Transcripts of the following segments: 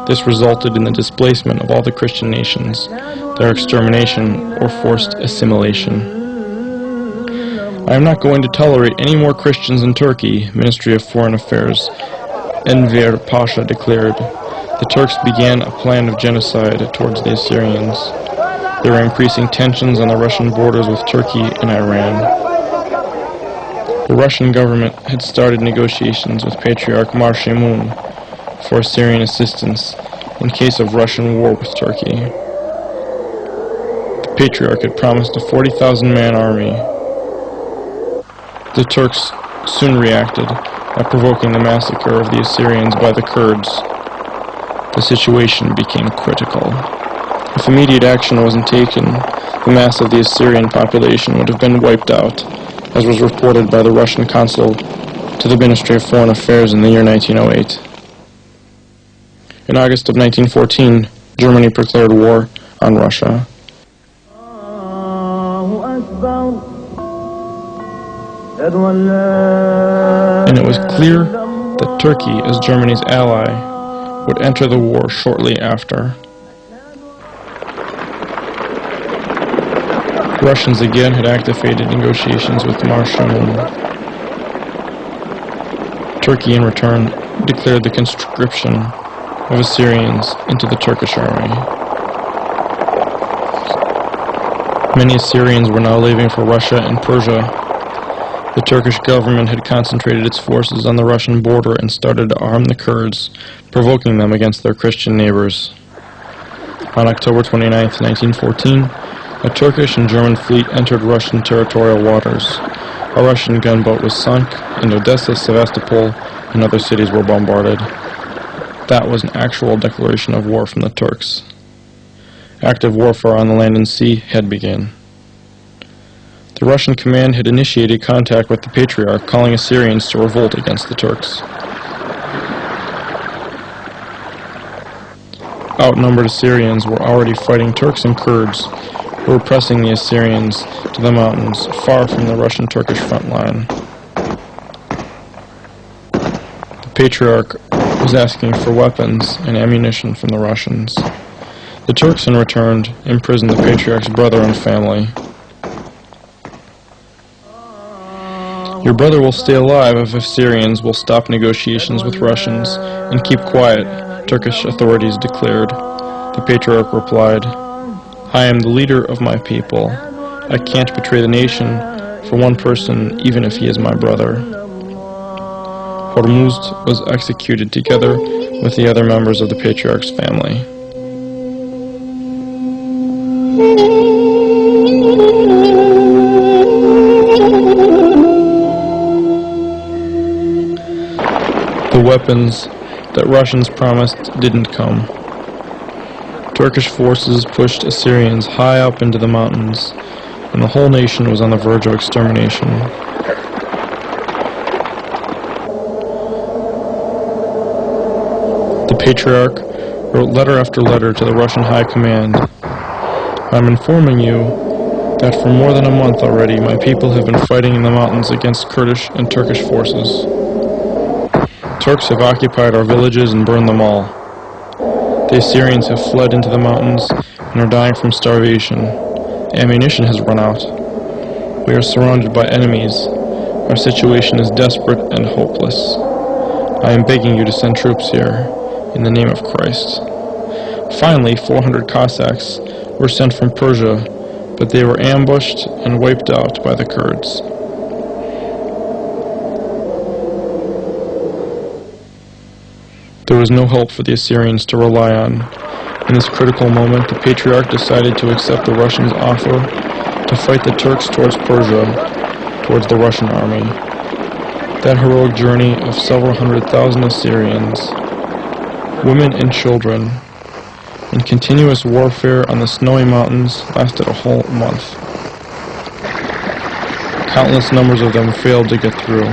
This resulted in the displacement of all the Christian nations, their extermination or forced assimilation. I am not going to tolerate any more Christians in Turkey, Ministry of Foreign Affairs Enver Pasha declared. The Turks began a plan of genocide towards the Assyrians. There were increasing tensions on the Russian borders with Turkey and Iran. The Russian government had started negotiations with Patriarch Mar Shemun for Assyrian assistance in case of Russian war with Turkey. The Patriarch had promised a 40,000-man army. The Turks soon reacted by provoking the massacre of the Assyrians by the Kurds. The situation became critical. If immediate action wasn't taken, the mass of the Assyrian population would have been wiped out, as was reported by the Russian consul to the Ministry of Foreign Affairs in the year 1908. In August of 1914, Germany declared war on Russia. And it was clear that Turkey, as Germany's ally, would enter the war shortly after. The Russians again had activated negotiations with Mar Shemun. Turkey, in return, declared the conscription of Assyrians into the Turkish army. Many Assyrians were now leaving for Russia and Persia. The Turkish government had concentrated its forces on the Russian border and started to arm the Kurds, provoking them against their Christian neighbors. On October 29, 1914, a Turkish and German fleet entered Russian territorial waters. A Russian gunboat was sunk, and Odessa, Sevastopol, and other cities were bombarded. That was an actual declaration of war from the Turks. Active warfare on the land and sea had begun. The Russian command had initiated contact with the Patriarch, calling Assyrians to revolt against the Turks. Outnumbered Assyrians were already fighting Turks and Kurds, who were pressing the Assyrians to the mountains, far from the Russian-Turkish front line. The Patriarch was asking for weapons and ammunition from the Russians. The Turks, in return, imprisoned the Patriarch's brother and family. Your brother will stay alive if Assyrians will stop negotiations with Russians and keep quiet, Turkish authorities declared. The Patriarch replied, I am the leader of my people. I can't betray the nation for one person, even if he is my brother. Hormuzd was executed together with the other members of the Patriarch's family. The weapons that Russians promised didn't come. Turkish forces pushed Assyrians high up into the mountains, and the whole nation was on the verge of extermination. The Patriarch wrote letter after letter to the Russian High Command. I'm informing you that for more than a month already my people have been fighting in the mountains against Kurdish and Turkish forces. Turks have occupied our villages and burned them all. The Assyrians have fled into the mountains and are dying from starvation. Ammunition has run out. We are surrounded by enemies. Our situation is desperate and hopeless. I am begging you to send troops here, in the name of Christ. Finally, 400 Cossacks were sent from Persia, but they were ambushed and wiped out by the Kurds. There was no help for the Assyrians to rely on. In this critical moment, the Patriarch decided to accept the Russians' offer to fight the Turks towards Persia, towards the Russian army. That heroic journey of several 100,000 Assyrians, women and children, in continuous warfare on the snowy mountains lasted a whole month. Countless numbers of them failed to get through.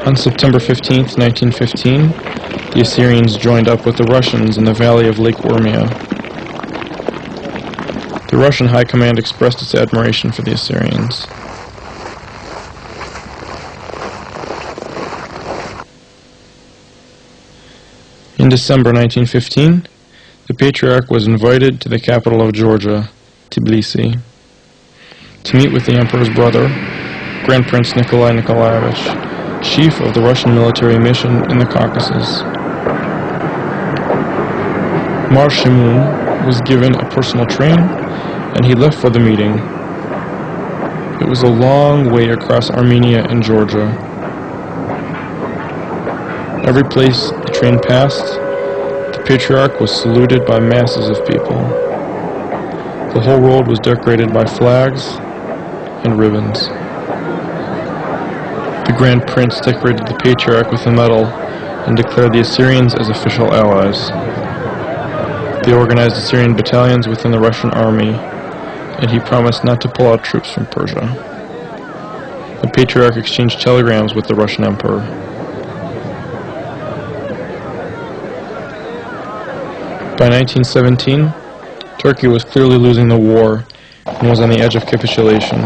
On September 15, 1915, the Assyrians joined up with the Russians in the valley of Lake Urmia. The Russian High Command expressed its admiration for the Assyrians. In December 1915, the Patriarch was invited to the capital of Georgia, Tbilisi, to meet with the Emperor's brother, Grand Prince Nikolai Nikolaevich, chief of the Russian military mission in the Caucasus. Mar Shimun was given a personal train, and he left for the meeting. It was a long way across Armenia and Georgia. Every place the train passed, the Patriarch was saluted by masses of people. The whole road was decorated by flags and ribbons. The Grand Prince decorated the Patriarch with a medal and declared the Assyrians as official allies. They organized Assyrian battalions within the Russian army, and he promised not to pull out troops from Persia. The Patriarch exchanged telegrams with the Russian Emperor. By 1917, Turkey was clearly losing the war and was on the edge of capitulation.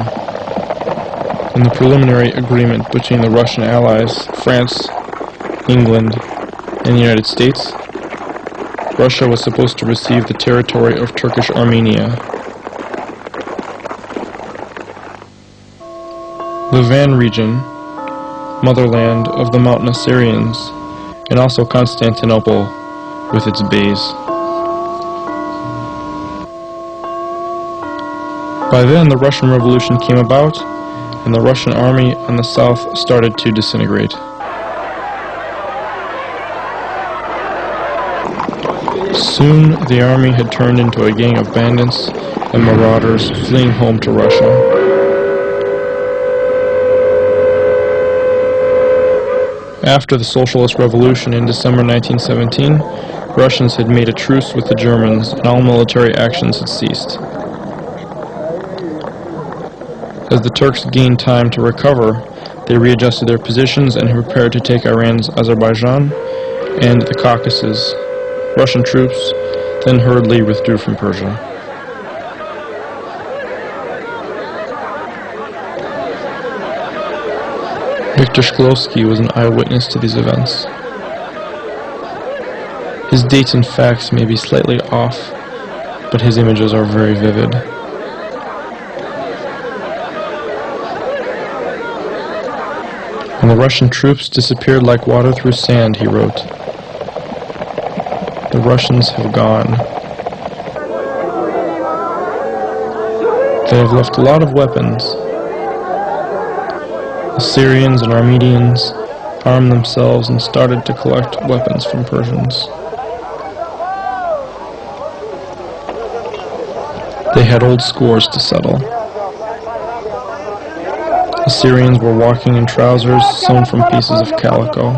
In the preliminary agreement between the Russian allies, France, England, and the United States, Russia was supposed to receive the territory of Turkish Armenia. The Van region, motherland of the Mountain Assyrians, and also Constantinople with its bays. By then, the Russian Revolution came about, and the Russian army on the south started to disintegrate. Soon, the army had turned into a gang of bandits and marauders fleeing home to Russia. After the Socialist Revolution in December 1917, Russians had made a truce with the Germans and all military actions had ceased. As the Turks gained time to recover, they readjusted their positions and prepared to take Iran's Azerbaijan and the Caucasus. Russian troops then hurriedly withdrew from Persia. Victor Shklovsky was an eyewitness to these events. His dates and facts may be slightly off, but his images are very vivid. And the Russian troops disappeared like water through sand, he wrote. The Russians have gone. They have left a lot of weapons. Assyrians and Armenians armed themselves and started to collect weapons from Persians. They had old scores to settle. Assyrians were walking in trousers sewn from pieces of calico.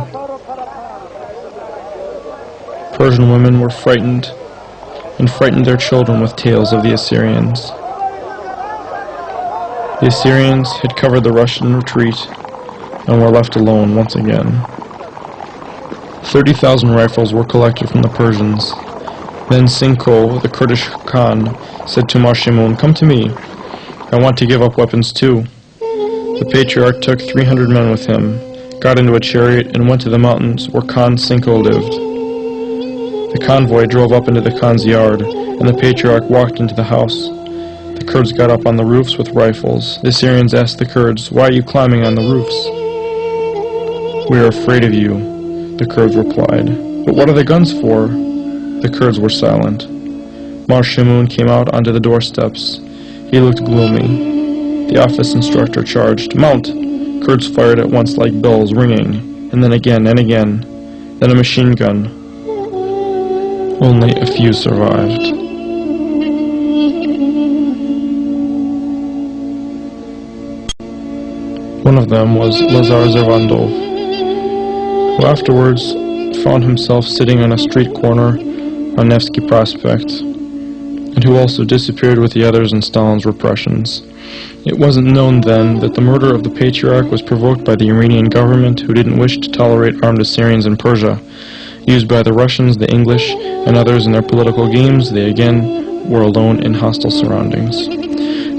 Persian women were frightened and frightened their children with tales of the Assyrians. The Assyrians had covered the Russian retreat and were left alone once again. 30,000 rifles were collected from the Persians. Then Sinko, the Kurdish Khan, said to Mar Shimun, "Come to me. I want to give up weapons too." The Patriarch took 300 men with him, got into a chariot, and went to the mountains where Khan Sinko lived. The convoy drove up into the Khan's yard, and the Patriarch walked into the house. The Kurds got up on the roofs with rifles. The Assyrians asked the Kurds, "Why are you climbing on the roofs?" "We are afraid of you," the Kurds replied. "But what are the guns for?" The Kurds were silent. Mar Shimun came out onto the doorsteps. He looked gloomy. The office instructor charged, "Mount!" Kurds fired at once like bells ringing, and then again and again, then a machine gun. Only a few survived. One of them was Lazar Zervandov, who afterwards found himself sitting on a street corner on Nevsky Prospect, and who also disappeared with the others in Stalin's repressions. It wasn't known then that the murder of the Patriarch was provoked by the Iranian government, who didn't wish to tolerate armed Assyrians in Persia. Used by the Russians, the English, and others in their political games, they again were alone in hostile surroundings.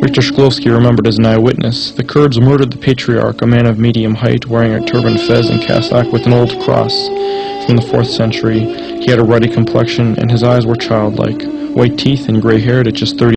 Victor Shklovsky remembered as an eyewitness, "The Kurds murdered the Patriarch, a man of medium height, wearing a turban, fez, and cassock with an old cross. from the 4th century. He had a ruddy complexion, and his eyes were childlike, white teeth and gray-haired at just 30.